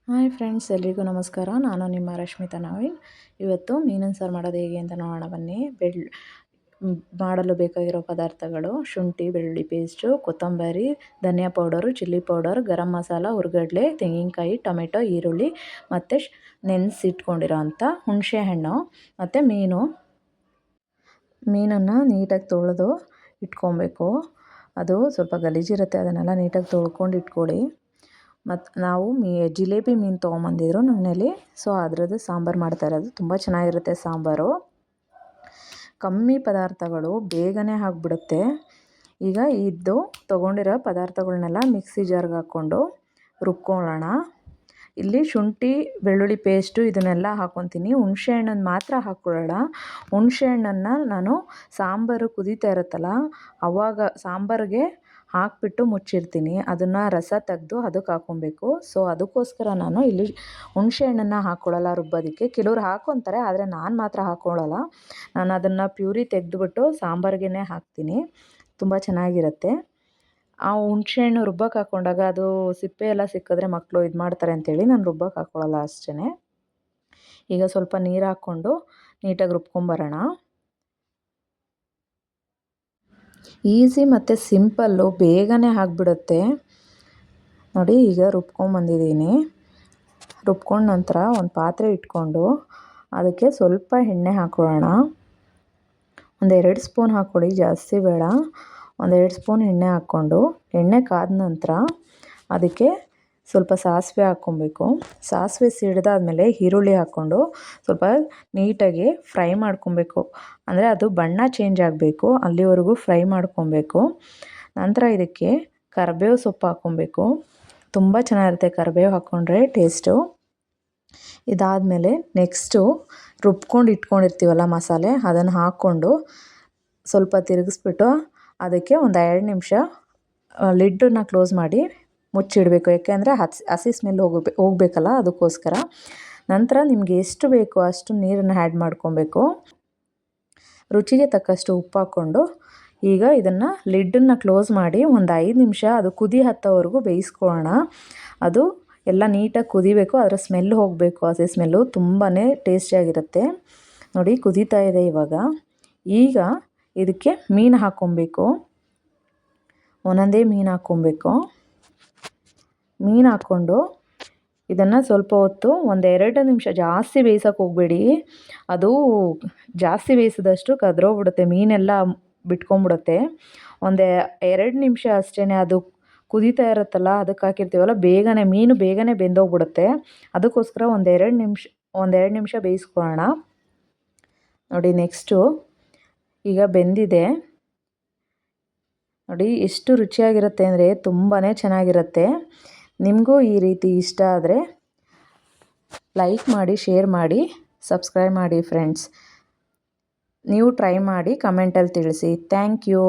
Hi friends, ಎಲ್ರಿಗೂ ನಮಸ್ಕಾರ. ನಾನು ನಿಮ್ಮ ರಶ್ಮಿತಾ ನವೀನ್. ಇವತ್ತು ಮೀನಿನ ಸಾರು ಮಾಡೋದು ಹೇಗೆ ಅಂತ ನೋಡೋಣ ಬನ್ನಿ. ಮಾಡಲು ಬೇಕಾಗಿರೋ ಪದಾರ್ಥಗಳು: ಶುಂಠಿ ಬೆಳ್ಳುಳ್ಳಿ ಪೇಸ್ಟು, ಕೊತ್ತಂಬರಿ, ಧನಿಯಾ powder, chilli powder, garam masala, ಹುರ್ಗಡ್ಲೆ, ತೆಂಗಿನಕಾಯಿ, ಟೊಮೆಟೊ, ಈರುಳ್ಳಿ ಮತ್ತು ನೆನೆಸಿಟ್ಕೊಂಡಿರೋ ಅಂಥ ಹುಣಸೆಹಣ್ಣು ಮತ್ತು ಮೀನನ್ನು ನೀಟಾಗಿ ತೊಳೆದು ಇಟ್ಕೊಬೇಕು. ಅದು ಸ್ವಲ್ಪ ಗಲೀಜಿರುತ್ತೆ, ಅದನ್ನೆಲ್ಲ ನೀಟಾಗಿ ತೊಳ್ಕೊಂಡು ಇಟ್ಕೊಳ್ಳಿ. ಮತ್ತು ನಾವು ಜಿಲೇಬಿ ಮೀನು ತೊಗೊಂಬಂದಿದ್ರು ನಮ್ಮನೇಲಿ, ಸೊ ಅದರದ್ದು ಸಾಂಬಾರು ಮಾಡ್ತಾಯಿರೋದು. ತುಂಬ ಚೆನ್ನಾಗಿರುತ್ತೆ ಸಾಂಬಾರು. ಕಮ್ಮಿ ಪದಾರ್ಥಗಳು, ಬೇಗನೆ ಆಗಿಬಿಡುತ್ತೆ. ಈಗ ತೊಗೊಂಡಿರೋ ಪದಾರ್ಥಗಳನ್ನೆಲ್ಲ ಮಿಕ್ಸಿ ಜಾರ್ಗೆ ಹಾಕ್ಕೊಂಡು ರುಬ್ಕೊಳ್ಳೋಣ. ಇಲ್ಲಿ ಶುಂಠಿ ಬೆಳ್ಳುಳ್ಳಿ ಪೇಸ್ಟು ಇದನ್ನೆಲ್ಲ ಹಾಕ್ಕೊತೀನಿ. ಹುಣಸೆ ಹಣ್ಣನ್ನು ಮಾತ್ರ ಹಾಕ್ಕೊಳ್ಳೋಣ. ಹುಣಸೆ ಹಣ್ಣನ್ನು ನಾನು ಸಾಂಬಾರು ಕುದೀತಾ ಇರುತ್ತಲ್ಲ ಆವಾಗ ಸಾಂಬಾರಿಗೆ ಹಾಕಿಬಿಟ್ಟು ಮುಚ್ಚಿರ್ತೀನಿ. ಅದನ್ನು ರಸ ತೆಗೆದು ಅದಕ್ಕೆ ಹಾಕ್ಕೊಬೇಕು. ಸೊ ಅದಕ್ಕೋಸ್ಕರ ನಾನು ಇಲ್ಲಿ ಹುಣಸೆ ಹಣ್ಣನ್ನು ಹಾಕ್ಕೊಳ್ಳಲ್ಲ ರುಬ್ಬೋದಕ್ಕೆ. ಕೆಲವ್ರು ಹಾಕ್ಕೊತಾರೆ, ಆದರೆ ನಾನು ಮಾತ್ರ ಹಾಕ್ಕೊಳ್ಳಲ್ಲ. ನಾನು ಅದನ್ನು ಪ್ಯೂರಿ ತೆಗೆದುಬಿಟ್ಟು ಸಾಂಬಾರಿಗೇ ಹಾಕ್ತೀನಿ. ತುಂಬ ಚೆನ್ನಾಗಿರುತ್ತೆ. ಆ ಹುಣಸೆ ಹಣ್ಣು ರುಬ್ಬಕ್ಕೆ ಹಾಕ್ಕೊಂಡಾಗ ಅದು ಸಿಪ್ಪೆ ಎಲ್ಲ ಸಿಕ್ಕಿದ್ರೆ ಮಕ್ಕಳು ಇದು ಮಾಡ್ತಾರೆ ಅಂತೇಳಿ ನಾನು ರುಬ್ಬಕ್ಕೆ ಹಾಕ್ಕೊಳ್ಳಲ್ಲ ಅಷ್ಟೇ. ಈಗ ಸ್ವಲ್ಪ ನೀರು ಹಾಕ್ಕೊಂಡು ನೀಟಾಗಿ ರುಬ್ಕೊಂಬರೋಣ. ಈಸಿ ಮತ್ತು ಸಿಂಪಲ್ಲು, ಬೇಗನೆ ಆಗಿಬಿಡುತ್ತೆ ನೋಡಿ. ಈಗ ರುಬ್ಕೊಂಬಂದಿದ್ದೀನಿ. ರುಬ್ಕೊಂಡ ನಂತರ ಒಂದು ಪಾತ್ರೆ ಇಟ್ಕೊಂಡು ಅದಕ್ಕೆ ಸ್ವಲ್ಪ ಎಣ್ಣೆ ಹಾಕ್ಕೊಳ್ಳೋಣ. ಒಂದು 2 ಸ್ಪೂನ್ ಹಾಕ್ಕೊಳ್ಳಿ, ಜಾಸ್ತಿ ಬೇಡ. ಒಂದು 2 ಸ್ಪೂನ್ ಎಣ್ಣೆ ಹಾಕ್ಕೊಂಡು, ಎಣ್ಣೆ ಕಾದ ನಂತರ ಅದಕ್ಕೆ ಸ್ವಲ್ಪ ಸಾಸಿವೆ ಹಾಕ್ಕೊಬೇಕು. ಸಾಸಿವೆ ಸಿಡಿದಾದ್ಮೇಲೆ ಈರುಳ್ಳಿ ಹಾಕ್ಕೊಂಡು ಸ್ವಲ್ಪ ನೀಟಾಗಿ ಫ್ರೈ ಮಾಡ್ಕೊಬೇಕು. ಅಂದರೆ ಅದು ಬಣ್ಣ ಚೇಂಜ್ ಆಗಬೇಕು, ಅಲ್ಲಿವರೆಗೂ ಫ್ರೈ ಮಾಡ್ಕೊಬೇಕು. ನಂತರ ಇದಕ್ಕೆ ಕರಿಬೇವು ಸೊಪ್ಪು ಹಾಕ್ಕೊಬೇಕು. ತುಂಬ ಚೆನ್ನಾಗಿರುತ್ತೆ ಕರಿಬೇವು ಹಾಕ್ಕೊಂಡ್ರೆ ಟೇಸ್ಟು. ಇದಾದಮೇಲೆ ನೆಕ್ಸ್ಟು ರುಬ್ಕೊಂಡು ಇಟ್ಕೊಂಡಿರ್ತೀವಲ್ಲ ಮಸಾಲೆ, ಅದನ್ನು ಹಾಕ್ಕೊಂಡು ಸ್ವಲ್ಪ ತಿರುಗಿಸ್ಬಿಟ್ಟು ಅದಕ್ಕೆ ಒಂದು 2 ನಿಮಿಷ ಲಿಡ್ಡನ್ನು ಕ್ಲೋಸ್ ಮಾಡಿ ಮುಚ್ಚಿಡಬೇಕು. ಯಾಕೆಂದರೆ ಹಸಿ ಸ್ಮೆಲ್ ಹೋಗಬೇಕಲ್ಲ, ಅದಕ್ಕೋಸ್ಕರ. ನಂತರ ನಿಮಗೆ ಎಷ್ಟು ಬೇಕೋ ಅಷ್ಟು ನೀರನ್ನು ಆ್ಯಡ್ ಮಾಡ್ಕೊಬೇಕು. ರುಚಿಗೆ ತಕ್ಕಷ್ಟು ಉಪ್ಪು ಹಾಕ್ಕೊಂಡು ಈಗ ಇದನ್ನು ಲಿಡ್ಡನ್ನು ಕ್ಲೋಸ್ ಮಾಡಿ ಒಂದು 5 ನಿಮಿಷ ಅದು ಕುದಿ ಹತ್ತೋವರೆಗೂ ಬೇಯಿಸ್ಕೊಳ್ಳೋಣ. ಅದು ಎಲ್ಲ ನೀಟಾಗಿ ಕುದಿಬೇಕು, ಅದರ ಸ್ಮೆಲ್ ಹೋಗಬೇಕು. ಹಸಿ ಸ್ಮೆಲ್ಲು ತುಂಬಾ ಟೇಸ್ಟಿಯಾಗಿರುತ್ತೆ ನೋಡಿ. ಕುದೀತಾ ಇದೆ ಇವಾಗ. ಈಗ ಇದಕ್ಕೆ ಮೀನು ಹಾಕ್ಕೊಬೇಕು. ಒಂದೊಂದೇ ಮೀನು ಹಾಕ್ಕೊಬೇಕು. ಮೀನು ಹಾಕ್ಕೊಂಡು ಇದನ್ನು ಸ್ವಲ್ಪ ಹೊತ್ತು ಒಂದು 2 ನಿಮಿಷ, ಜಾಸ್ತಿ ಬೇಯಿಸೋಕೆ ಹೋಗಬೇಡಿ. ಅದು ಜಾಸ್ತಿ ಬೇಯಿಸಿದಷ್ಟು ಕದ್ರೋಗ್ಬಿಡುತ್ತೆ, ಮೀನೆಲ್ಲ ಬಿಟ್ಕೊಂಡ್ಬಿಡುತ್ತೆ. ಒಂದು 2 ನಿಮಿಷ ಅಷ್ಟೇ. ಅದು ಕುದೀತಾ ಇರುತ್ತಲ್ಲ, ಅದಕ್ಕೆ ಹಾಕಿರ್ತೀವಲ್ಲ, ಮೀನು ಬೇಗನೆ ಬೆಂದೋಗ್ಬಿಡುತ್ತೆ. ಅದಕ್ಕೋಸ್ಕರ ಒಂದು 2 ನಿಮಿಷ ಬೇಯಿಸ್ಕೊಳ್ಳೋಣ ನೋಡಿ. ನೆಕ್ಸ್ಟು ಈಗ ಬೆಂದಿದೆ ನೋಡಿ. ಎಷ್ಟು ರುಚಿಯಾಗಿರುತ್ತೆ ಅಂದರೆ ತುಂಬಾ ಚೆನ್ನಾಗಿರುತ್ತೆ. ನಿಮಗೂ ಈ ರೀತಿ ಇಷ್ಟ ಆದರೆ ಲೈಕ್ ಮಾಡಿ, ಶೇರ್ ಮಾಡಿ, ಸಬ್ಸ್ಕ್ರೈಬ್ ಮಾಡಿ ಫ್ರೆಂಡ್ಸ್. ನೀವು ಟ್ರೈ ಮಾಡಿ ಕಮೆಂಟಲ್ಲಿ ತಿಳಿಸಿ. Thank you.